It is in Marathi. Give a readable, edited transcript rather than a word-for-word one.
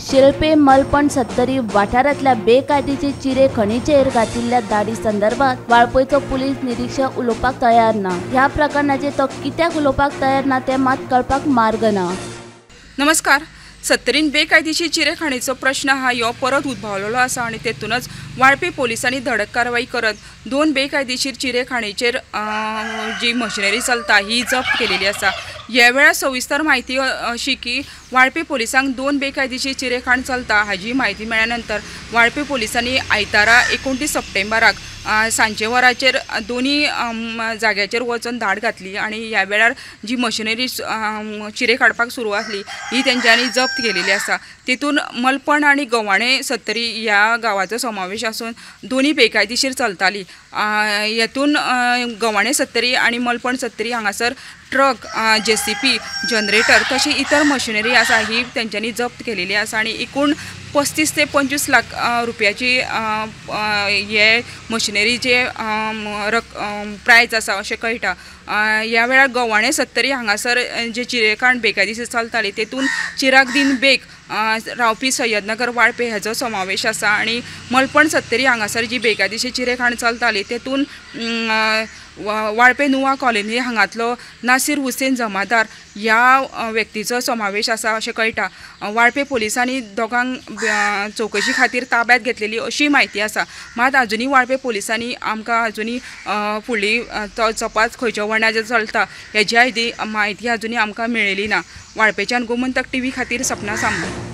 शिरपे मलपण सत्तरी वाठारांतल्या बेकायदेचे चिरे खणीचेर घातिल्ल्या दाडी संदर्भात वाळपयचो पुलीस निरीक्षक उलोवपाक तयार ना। ह्या प्रकरणाचे तो कित्याक उलोवपाक तयार ना ते मात कळपाक मार्ग ना। नमस्कार। सत्तरीन बेकायदेशीर चिरेखाणीचो प्रश्न हा यो परत उद्भवलेलो आसा आणि तेतूनच वाळपे पोलिसांनी धडक कारवाई करत दोन बेकायदेशीर चिरेखाणीचेर जी मशिनरी चलता ही जप्त केलेली आसा। ह्या वेळार सविस्तर माहिती अशी की वाळपे पोलिसांक दोन बेकायदेशीर चिरेखाण चलता हाजी माहिती मेळ्ळ्यानंतर वाळपे पोलिसांनी आयतारा 29 सप्टेंबराक सांजे वरांचेर दोन्ही जाग्याचेर वचून धाड घातली आणि ह्या वेळार जी मशिनरी चिरे काडपाक सुरू आसली ही तेंच्यांनी जप्त केलेली आसा। तेतून मलपण आणि गव्हाणे सत्तरी ह्या गावाचो समावेश आसून दोन्ही बेकायदेशीर चलताली। हेतून गव्हाणे सत्तरी आणि मलपण सत्तरी हांगासर ट्रक JCB जनरेटर तशी इतर मशिनरी आसा ही तेंच्यांनी जप्त केलेली आसा आणि एकूण 35 ते 25 लाख रुपयाची हे मशिनरीचे प्रायस आसा अशें कळटा। ह्या वेळार गव्हाणे सत्तरी हांगासर जे चिरेखाण बेकायदेशीर चलताली तेतून चिराग दिन बेग रावपी सय्यदनगर वाळपे हाचो समावेश आसा आणि मलपण सत्तरी हांगासर जी बेकायदेशीर चिरेखाण चलताली तेतून वाळपे नुवा कॉलनी हांगातलो नासिर हुसेन जमादार ह्या व्यक्तीचो समावेश आसा अशें कळटा। वाळपे पोलिसांनी दोगांक चौकशी खातीर ताब्यात घेतलेली अशी माहिती आसा, मात अजुनी वाळपे पोलिसांनी आमकां अजुनी फुडली तपास खंयच्या वण्यार चलता हेजी माहिती अजुनी आमकां मेळिल्ली ना। वाळपेच्यान गोमंतक TV खातीर सपना सांबळे।